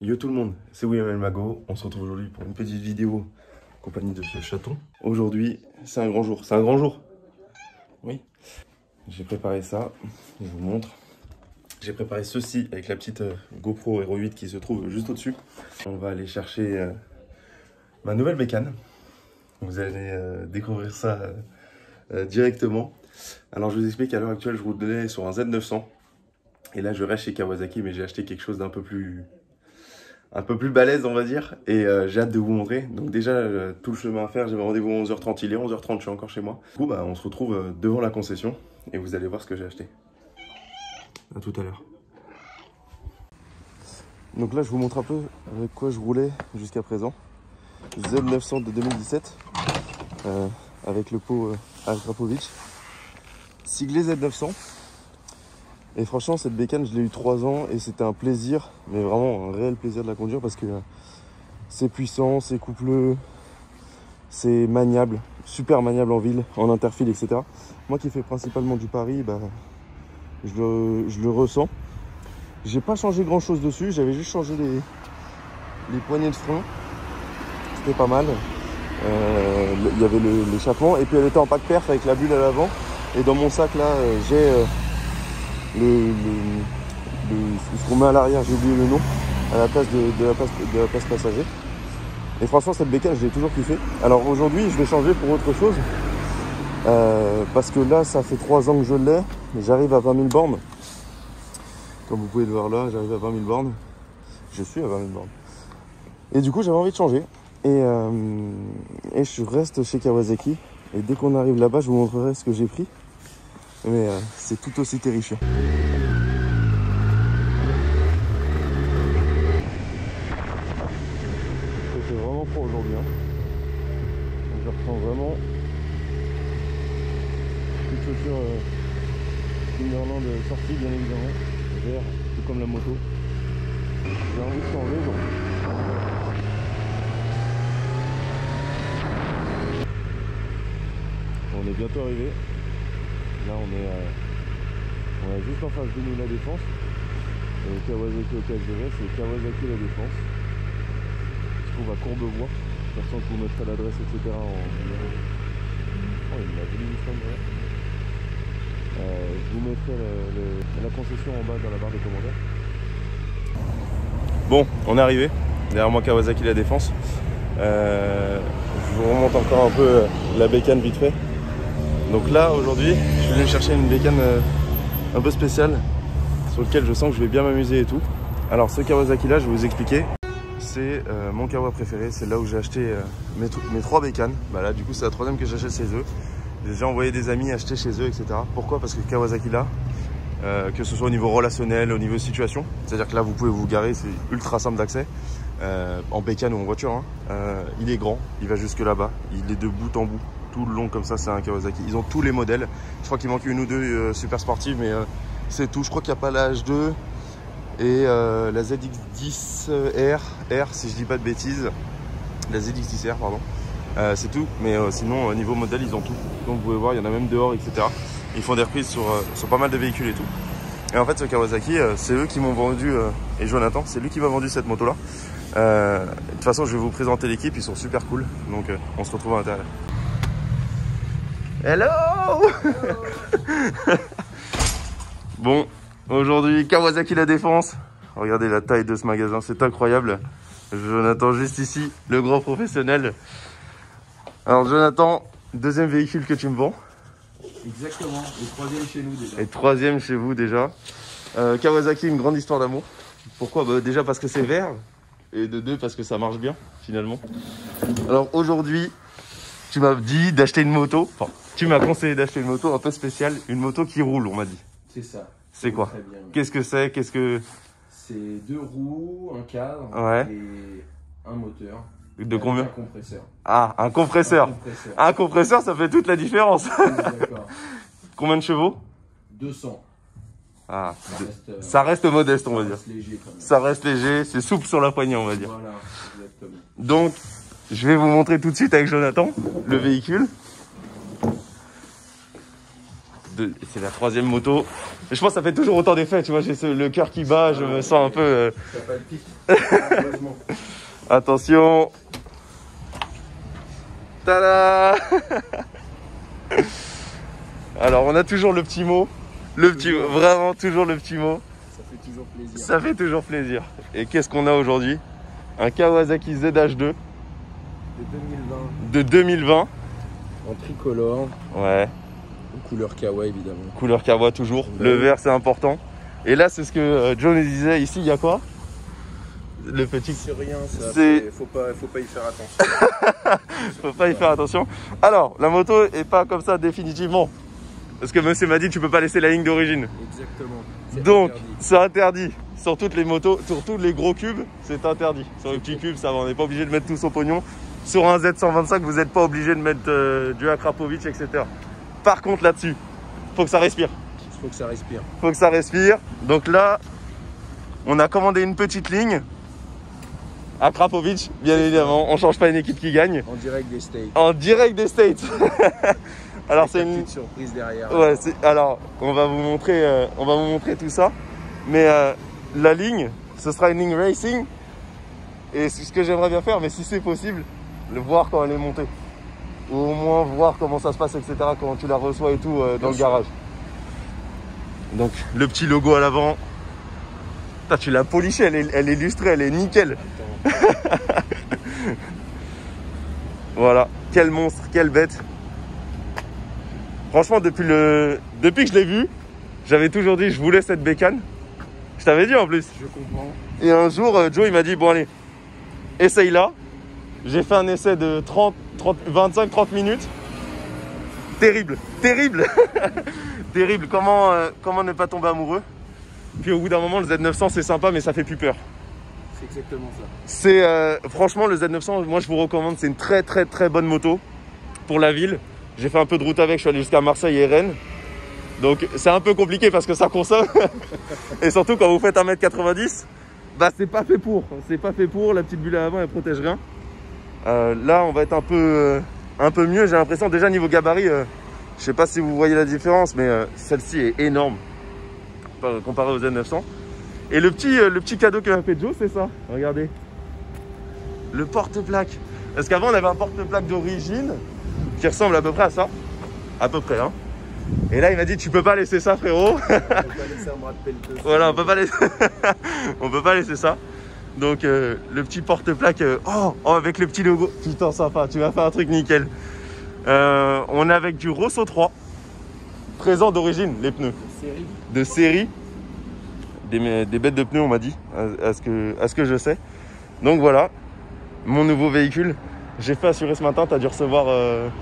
Yo tout le monde, c'est William El Mago. On se retrouve aujourd'hui pour une petite vidéo en compagnie de ce chaton. Aujourd'hui, c'est un grand jour. C'est un grand jour. Oui. J'ai préparé ça. Je vous montre. J'ai préparé ceci avec la petite GoPro Hero 8 qui se trouve juste au-dessus. On va aller chercher ma nouvelle bécane. Vous allez découvrir ça directement. Alors je vous explique, à l'heure actuelle, je roulais sur un Z900. Et là, je reste chez Kawasaki, mais j'ai acheté quelque chose d'un peu plus balèze, on va dire, et j'ai hâte de vous montrer. Donc déjà, tout le chemin à faire, j'avais rendez-vous à 11h30, il est 11h30, je suis encore chez moi. Du coup, on se retrouve devant la concession, et vous allez voir ce que j'ai acheté. À tout à l'heure. Donc là, je vous montre un peu avec quoi je roulais jusqu'à présent. Z900 de 2017, avec le pot Akrapovic. Siglé Z900. Et franchement, cette bécane, je l'ai eu 3 ans et c'était un plaisir, mais vraiment un réel plaisir de la conduire parce que c'est puissant, c'est coupleux, c'est maniable, super maniable en ville, en interfile, etc. Moi qui fais principalement du Paris, je le ressens. J'ai pas changé grand chose dessus, j'avais juste changé les poignées de frein. C'était pas mal. Il y avait l'échappement et puis elle était en pack perf avec la bulle à l'avant. Et dans mon sac là, j'ai ce qu'on met à l'arrière, j'ai oublié le nom, à la place de la place passager. Et franchement, cette bécane, je l'ai toujours kiffé. Alors aujourd'hui, je vais changer pour autre chose. Parce que là, ça fait 3 ans que je l'ai. J'arrive à 20 000 bornes. Comme vous pouvez le voir là, j'arrive à 20 000 bornes. Je suis à 20 000 bornes. Et du coup, j'avais envie de changer. Et je reste chez Kawasaki. Et dès qu'on arrive là-bas, je vous montrerai ce que j'ai pris. Mais c'est tout aussi terrifiant. C'est vraiment froid aujourd'hui. Je reprends vraiment les chaussures Timberland sorties, bien évidemment. Vert, tout comme la moto. J'ai envie de changer. Donc. On est bientôt arrivé. Là, on est juste en face de nous, la Défense. Et Kawasaki auquel je vais, c'est Kawasaki la Défense. Je trouve à Courbevoie. De toute façon, je vous mettrai l'adresse, etc. Oh, il m'a voulu du stand, voilà. Je vous mettrai la concession en bas dans la barre de commentaires. Bon, on est arrivé. Derrière moi, Kawasaki la Défense. Je vous remonte encore un peu la bécane vite fait. Donc là, aujourd'hui, je suis venu chercher une bécane un peu spéciale sur lequel je sens que je vais bien m'amuser et tout. Alors ce Kawasaki là, je vais vous expliquer. C'est mon Kawa préféré, c'est là où j'ai acheté mes 3 bécanes. Là du coup c'est la 3e que j'achète chez eux. J'ai déjà envoyé des amis acheter chez eux, etc. Pourquoi? Parce que Kawasaki là, que ce soit au niveau relationnel, au niveau situation, c'est-à-dire que là vous pouvez vous garer, c'est ultra simple d'accès, en bécane ou en voiture. Il est grand, il va jusque là-bas, il est de bout en bout. Tout le long comme ça, c'est un Kawasaki. Ils ont tous les modèles. Je crois qu'il manque une ou deux super sportives, mais c'est tout. Je crois qu'il n'y a pas la H2 et la ZX10R, si je dis pas de bêtises. La ZX10R, pardon. C'est tout, mais sinon, au niveau modèle, ils ont tout. Donc vous pouvez voir, il y en a même dehors, etc. Ils font des reprises sur pas mal de véhicules et tout. Et en fait, ce Kawasaki, c'est eux qui m'ont vendu, et Jonathan, c'est lui qui m'a vendu cette moto-là. De toute façon, je vais vous présenter l'équipe, ils sont super cool. Donc on se retrouve à l'intérieur. Hello, Bon, aujourd'hui, Kawasaki la Défense. Regardez la taille de ce magasin, c'est incroyable. Jonathan, juste ici, le grand professionnel. Alors Jonathan, 2e véhicule que tu me vends. Exactement, et 3e chez nous déjà. Et 3e chez vous déjà. Kawasaki, une grande histoire d'amour. Pourquoi? Déjà parce que c'est vert. Et de 2 parce que ça marche bien, finalement. Alors aujourd'hui, tu m'as dit d'acheter une moto. Enfin, tu m'as conseillé d'acheter une moto un peu spéciale, une moto qui roule, on m'a dit. C'est ça. C'est quoi? Très bien. Qu'est-ce que c'est? C'est 2 roues, un cadre et un moteur. De combien? Un compresseur. Ah, un compresseur. Un compresseur, ça fait toute la différence. D'accord. Combien de chevaux? 200. Ah, ça reste modeste, on va dire. Léger quand même. Ça reste léger, c'est souple sur la poignée, on va dire. Voilà, exactement. Donc, je vais vous montrer tout de suite avec Jonathan le véhicule. C'est la 3e moto. Et je pense que ça fait toujours autant d'effet, tu vois, j'ai le cœur qui bat, je me sens un peu... Ça palpite. Attention. Tada. Alors on a toujours le petit mot. Vraiment toujours le petit mot. Ça fait toujours plaisir. Ça fait toujours plaisir. Et qu'est-ce qu'on a aujourd'hui? Un Kawasaki ZH2 de 2020. De 2020. En tricolore. Ouais. Couleur kawa évidemment. Couleur kawa toujours. Le vert c'est important. Et là c'est ce que Joe nous disait. Ici il y a quoi? Le petit. C'est rien ça. Faut pas y faire attention. Faut pas y faire attention. Alors la moto est pas comme ça définitivement. Parce que monsieur m'a dit tu peux pas laisser la ligne d'origine. Exactement. Donc c'est interdit. Sur toutes les motos, sur tous les gros cubes, c'est interdit. Sur les petits cubes, ça va, on n'est pas obligé de mettre tout son pognon. Sur un Z125, vous n'êtes pas obligé de mettre du Akrapovic, etc. Par contre, là-dessus, faut que ça respire. Faut que ça respire. Faut que ça respire. Donc là, on a commandé une petite ligne. Akrapovic, bien évidemment. On change pas une équipe qui gagne. En direct des States. En direct des States. Alors c'est une petite surprise derrière. Ouais, alors on va vous montrer tout ça. Mais la ligne, ce sera une ligne racing. Et c'est ce que j'aimerais bien faire, mais si c'est possible, le voir quand elle est montée. Ou au moins voir comment ça se passe, etc. Comment tu la reçois et tout dans le garage. Donc le petit logo à l'avant. Tu l'as poliché, elle est lustrée, elle est nickel. Voilà, quel monstre, quelle bête. Franchement, depuis que je l'ai vu, j'avais toujours dit je voulais cette bécane. Je t'avais dit en plus. Je comprends. Et un jour, Joe il m'a dit bon allez, essaye-la. J'ai fait un essai de 25-30 minutes. Terrible, terrible. Terrible, comment ne pas tomber amoureux. Puis au bout d'un moment, le Z900 c'est sympa mais ça fait plus peur. C'est exactement ça. C'est franchement le Z900, moi je vous recommande, c'est une très très très bonne moto pour la ville. J'ai fait un peu de route avec, je suis allé jusqu'à Marseille et Rennes. Donc c'est un peu compliqué parce que ça consomme. Et surtout quand vous faites 1m90, bah c'est pas fait pour. C'est pas fait pour, la petite bulle à l'avant elle protège rien. Là on va être un peu mieux, j'ai l'impression déjà niveau gabarit, je sais pas si vous voyez la différence, mais celle-ci est énorme comparée au Z900. Et le petit cadeau que m'a fait Joe, c'est ça, regardez. Le porte-plaque. Parce qu'avant on avait un porte-plaque d'origine qui ressemble à peu près à ça. À peu près, hein. Et là il m'a dit tu peux pas laisser ça frérot. On peut pas laisser un bras de pelleteuse. Voilà, on peut pas laisser ça. Donc le petit porte-plaque avec le petit logo. Putain sympa, tu vas faire un truc nickel. On est avec du Rosso 3. Présent d'origine, les pneus. De série. Des bêtes de pneus on m'a dit, à ce que je sais. Donc voilà, mon nouveau véhicule. J'ai fait assurer ce matin, t'as dû recevoir...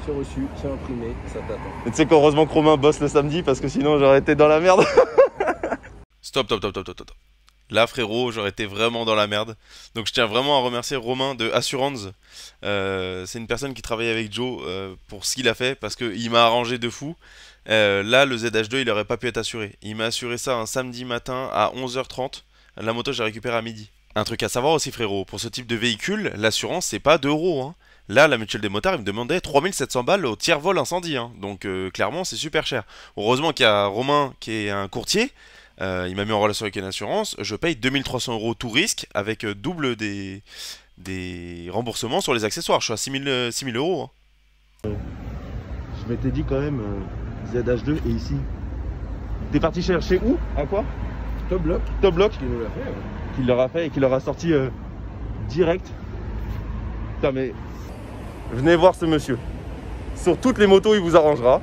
C'est reçu, c'est imprimé, ça t'attend. Tu sais qu'heureusement que Romain bosse le samedi parce que sinon j'aurais été dans la merde. Stop. Là frérot, j'aurais été vraiment dans la merde. Donc je tiens vraiment à remercier Romain de Assurance. C'est une personne qui travaille avec Joe pour ce qu'il a fait parce qu'il m'a arrangé de fou. Là le ZH2 il aurait pas pu être assuré. Il m'a assuré ça un samedi matin à 11h30. La moto j'ai récupéré à midi. Un truc à savoir aussi frérot, pour ce type de véhicule, l'assurance c'est pas 2 €. Hein. Là, la mutuelle des motards, il me demandait 3700 balles au tiers vol incendie. Hein. Donc, clairement, c'est super cher. Heureusement qu'il y a Romain qui est un courtier. Il m'a mis en relation avec une assurance. Je paye 2300 € tout risque avec double des remboursements sur les accessoires. Je suis à 6000 €. Hein. Je m'étais dit quand même ZH2 et ici. T'es parti chercher où? À quoi? Top Block. Top Block. Qui nous l'a fait. Ouais. Qu'il leur a fait et qu'il leur a sorti direct. Putain mais venez voir ce monsieur. Sur toutes les motos il vous arrangera.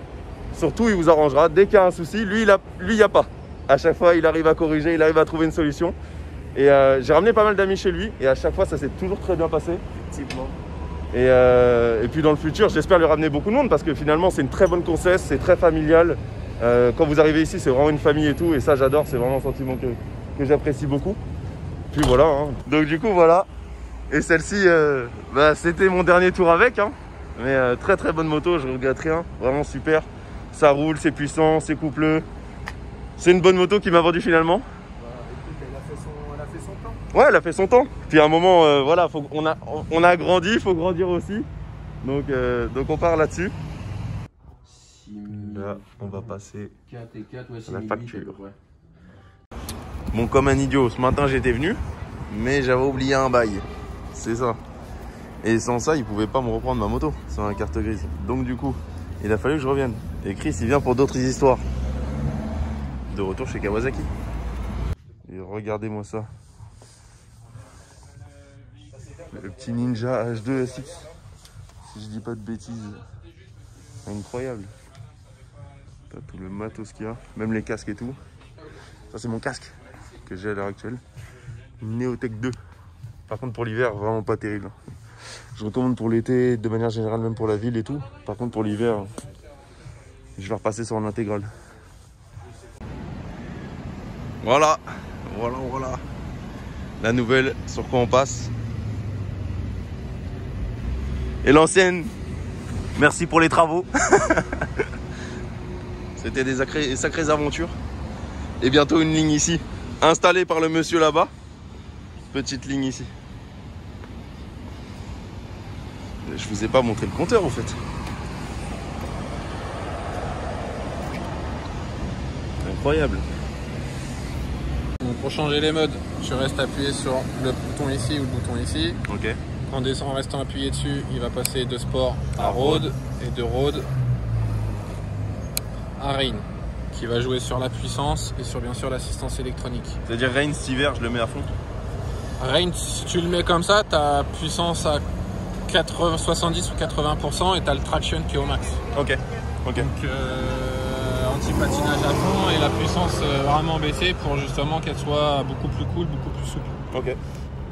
Surtout il vous arrangera. Dès qu'il y a un souci, lui il n'y a pas. À chaque fois il arrive à corriger, il arrive à trouver une solution. Et j'ai ramené pas mal d'amis chez lui. Et à chaque fois ça s'est toujours très bien passé. Effectivement. Et puis dans le futur j'espère lui ramener beaucoup de monde. Parce que finalement c'est une très bonne concesse, c'est très familial. Quand vous arrivez ici c'est vraiment une famille et tout. Et ça j'adore, c'est vraiment un sentiment que j'apprécie beaucoup. Puis voilà, hein. Donc du coup voilà. Et celle-ci, c'était mon dernier tour avec. Hein. Mais très très bonne moto, je regrette rien. Vraiment super. Ça roule, c'est puissant, c'est coupleux. C'est une bonne moto qui m'a vendu finalement. Bah, écoute, elle a fait son temps. Ouais, elle a fait son temps. Puis à un moment, voilà, on a grandi, il faut grandir aussi. Donc on part là-dessus. Là, on va passer 4 et 4, ouais, à la facture. Ouais. Bon, comme un idiot, ce matin j'étais venu, mais j'avais oublié un bail. C'est ça. Et sans ça, il pouvait pas me reprendre ma moto sur la carte grise. Donc du coup, il a fallu que je revienne. Et Chris, il vient pour d'autres histoires. De retour chez Kawasaki. Et regardez-moi ça. Le petit Ninja H2 SX. Si je dis pas de bêtises. Incroyable. T'as tout le matos qu'il y a. Même les casques et tout. Ça c'est mon casque que j'ai à l'heure actuelle. Neotech 2. Par contre pour l'hiver, vraiment pas terrible. Je recommande pour l'été, de manière générale, même pour la ville et tout. Par contre pour l'hiver, je vais repasser sur l'intégrale. Voilà. La nouvelle, sur quoi on passe. Et l'ancienne, merci pour les travaux. C'était des sacrées aventures. Et bientôt une ligne ici, installée par le monsieur là-bas. Petite ligne ici. Je vous ai pas montré le compteur en fait. Incroyable. Donc pour changer les modes, tu restes appuyé sur le bouton ici ou le bouton ici. Ok. En restant appuyé dessus, il va passer de sport à road et de road à rain, qui va jouer sur la puissance et sur bien sûr l'assistance électronique. C'est-à-dire rain cet hiver, je le mets à fond. Rain, si tu le mets comme ça, ta puissance à 70 ou 80% et tu as le traction qui est au max. Ok. Donc anti-patinage à fond et la puissance vraiment baissée pour justement qu'elle soit beaucoup plus cool, beaucoup plus souple. Ok.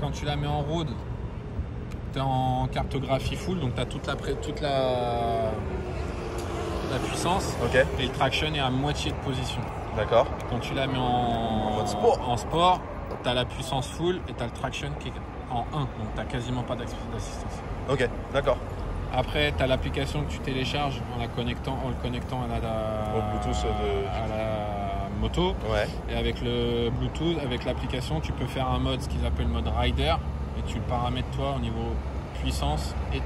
Quand tu la mets en road, tu es en cartographie full, donc tu as toute la puissance. Ok. Et le traction est à moitié de position. D'accord. Quand tu la mets en mode sport, tu as la puissance full et tu as le traction qui est en 1, donc tu n'as quasiment pas d'assistance. Ok, d'accord. Après, tu as l'application que tu télécharges en le connectant à au Bluetooth à la moto. Ouais. Et avec le Bluetooth, avec l'application, tu peux faire un mode, ce qu'ils appellent le mode rider, et tu le paramètres toi au niveau puissance et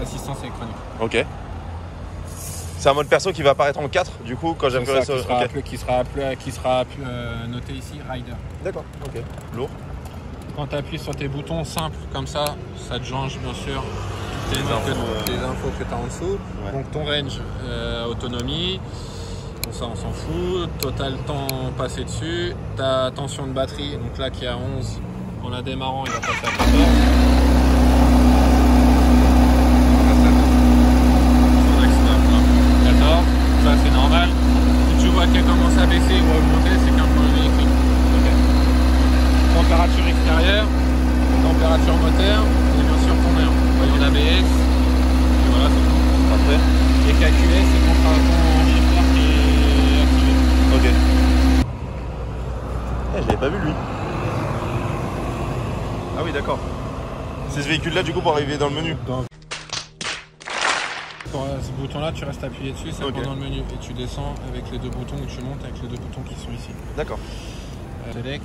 assistance électronique. Ok. C'est un mode perso qui va apparaître en 4 du coup quand j'appuierai sur... Qui sera noté ici rider. D'accord, ok. Lourd. Quand tu appuies sur tes boutons simples comme ça te change bien sûr toutes les infos que tu as en dessous. Ouais. Donc ton range, autonomie, bon, ça on s'en fout. Total temps passé dessus. Ta tension de batterie, donc là qui est à 11, en la démarrant il va passer à 14. Ça c'est normal. Si tu vois qu'elle commence à baisser ou à augmenter, c'est qu'un problème électrique. Okay. Température extérieure, température moteur et bien sûr ton air. Voyez l'ABS. Et voilà, c'est tout. Parfait. Et calculer, c'est ton shifter qui est activé. Ok. Je l'avais pas vu lui. Ah oui, d'accord. C'est ce véhicule là du coup pour arriver dans le menu. Pour ce bouton là, tu restes appuyé dessus, c'est pendant le menu. Et tu descends avec les deux boutons, ou tu montes avec les deux boutons qui sont ici. D'accord. Select.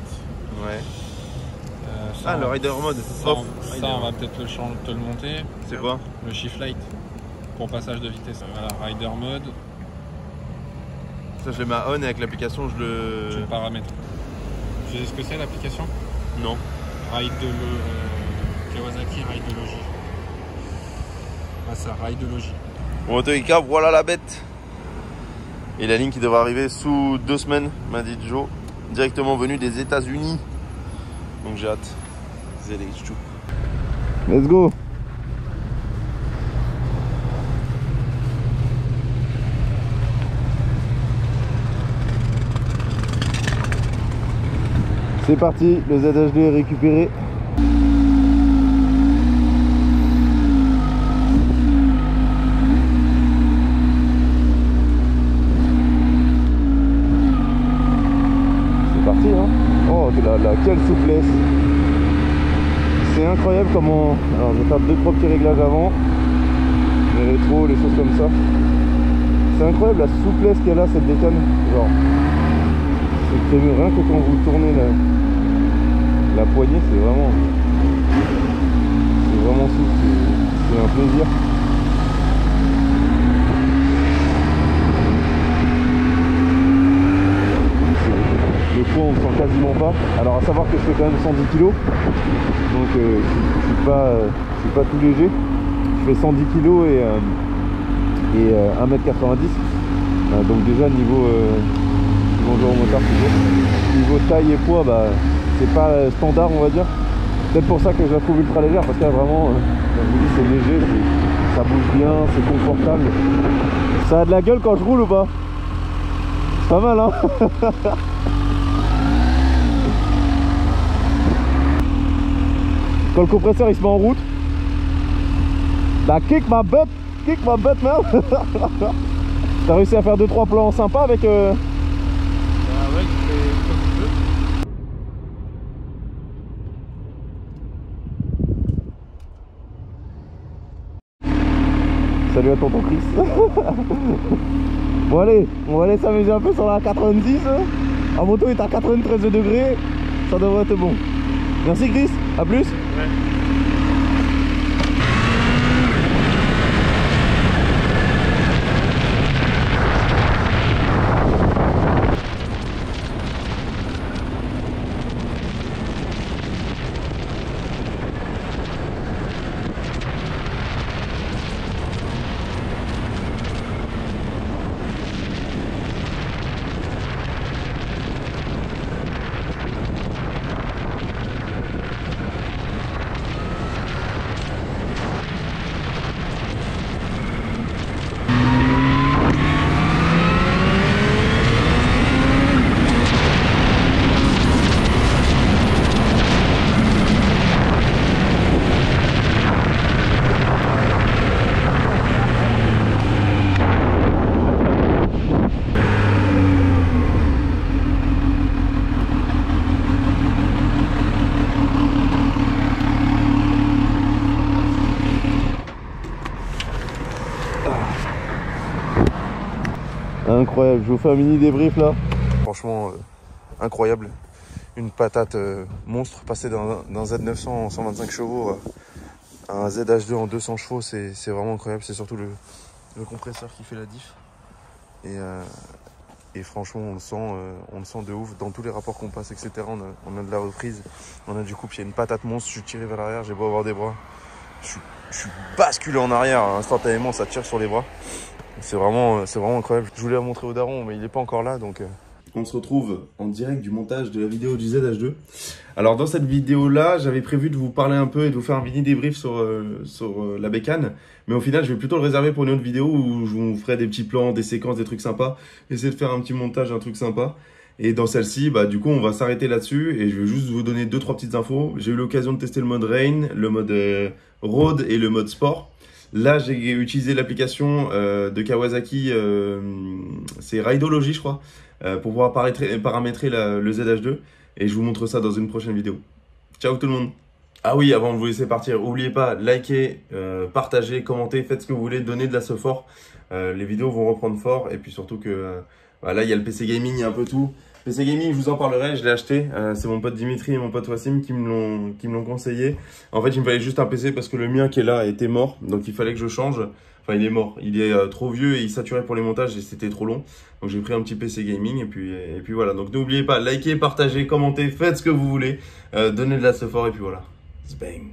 Ouais. Le rider mode. Ça, on va peut-être te le monter. C'est quoi? Le shift light. Pour passage de vitesse. Voilà, rider mode. Ça, je le mets à on et avec l'application, je le... Tu le paramètres. Tu sais ce que c'est l'application? Non. Kawasaki Rideology. Ah, ça, Rideology. Bon, en tous les cas, voilà la bête. Et la ligne qui devra arriver sous 2 semaines, m'a dit Joe. Directement venue des États-Unis. Donc j'ai hâte. Let's go. C'est parti, le ZH2 est récupéré. Quelle souplesse. C'est incroyable comment... Alors je vais faire 2-3 petits réglages avant. Les rétros, les choses comme ça. C'est incroyable la souplesse qu'elle a cette bécane. Genre, c'est crémeux. Rien que quand vous tournez la poignée, c'est vraiment souple. C'est un plaisir. poids on ne sent quasiment pas. Alors à savoir que je fais quand même 110 kg, donc je suis pas tout léger. Je fais 110 kg et 1m90. Donc déjà niveau motard toujours. Niveau taille et poids, bah, c'est pas standard on va dire. Peut-être pour ça que je la trouve ultra légère, parce que là vraiment, comme je vous dis, c'est léger, ça bouge bien, c'est confortable. Ça a de la gueule quand je roule ou pas? C'est pas mal hein. Quand le compresseur il se met en route, bah kick ma butt merde. T'as réussi à faire 2-3 plans sympas avec ouais, je fais comme tu veux. Salut à tonton Chris. Bon allez, on va aller s'amuser un peu sur la 86. La moto est à 93 degrés, ça devrait être bon. Merci Chris, à plus. Ouais. Incroyable, je vous fais un mini débrief là. Franchement, incroyable. Une patate monstre, passer d'un Z900 en 125 chevaux à un ZH2 en 200 chevaux, c'est vraiment incroyable. C'est surtout le compresseur qui fait la diff. Et franchement, on le sent de ouf. Dans tous les rapports qu'on passe, etc., on a de la reprise, on a du couple. Il y a une patate monstre, je suis tiré vers l'arrière, j'ai beau avoir des bras. Je suis basculé en arrière, instantanément, ça tire sur les bras. C'est vraiment incroyable. Je voulais la montrer au daron, mais il n'est pas encore là, donc... On se retrouve en direct du montage de la vidéo du ZH2. Alors dans cette vidéo-là, j'avais prévu de vous parler un peu et de vous faire un mini débrief sur la bécane. Mais au final, je vais plutôt le réserver pour une autre vidéo où je vous ferai des petits plans, des séquences, des trucs sympas. Essayer de faire un petit montage, un truc sympa. Et dans celle-ci, bah, du coup, on va s'arrêter là-dessus. Et je vais juste vous donner 2-3 petites infos. J'ai eu l'occasion de tester le mode Rain, le mode Road et le mode Sport. Là, j'ai utilisé l'application de Kawasaki, c'est Rideology, je crois, pour pouvoir paramétrer le ZH2. Et je vous montre ça dans une prochaine vidéo. Ciao tout le monde. Ah oui, avant de vous laisser partir, n'oubliez pas, likez, partagez, commentez, faites ce que vous voulez, donnez de la support. Les vidéos vont reprendre fort. Et puis surtout que là, il y a le PC Gaming, il y a un peu tout. PC Gaming, je vous en parlerai, je l'ai acheté. C'est mon pote Dimitri et mon pote Wassim qui me l'ont conseillé. En fait, il me fallait juste un PC parce que le mien qui est là était mort. Donc, il fallait que je change. Enfin, il est mort. Il est trop vieux et il saturait pour les montages et c'était trop long. Donc, j'ai pris un petit PC Gaming et puis voilà. Donc, n'oubliez pas, likez, partagez, commentez, faites ce que vous voulez. Donnez de la support et puis voilà. Bang.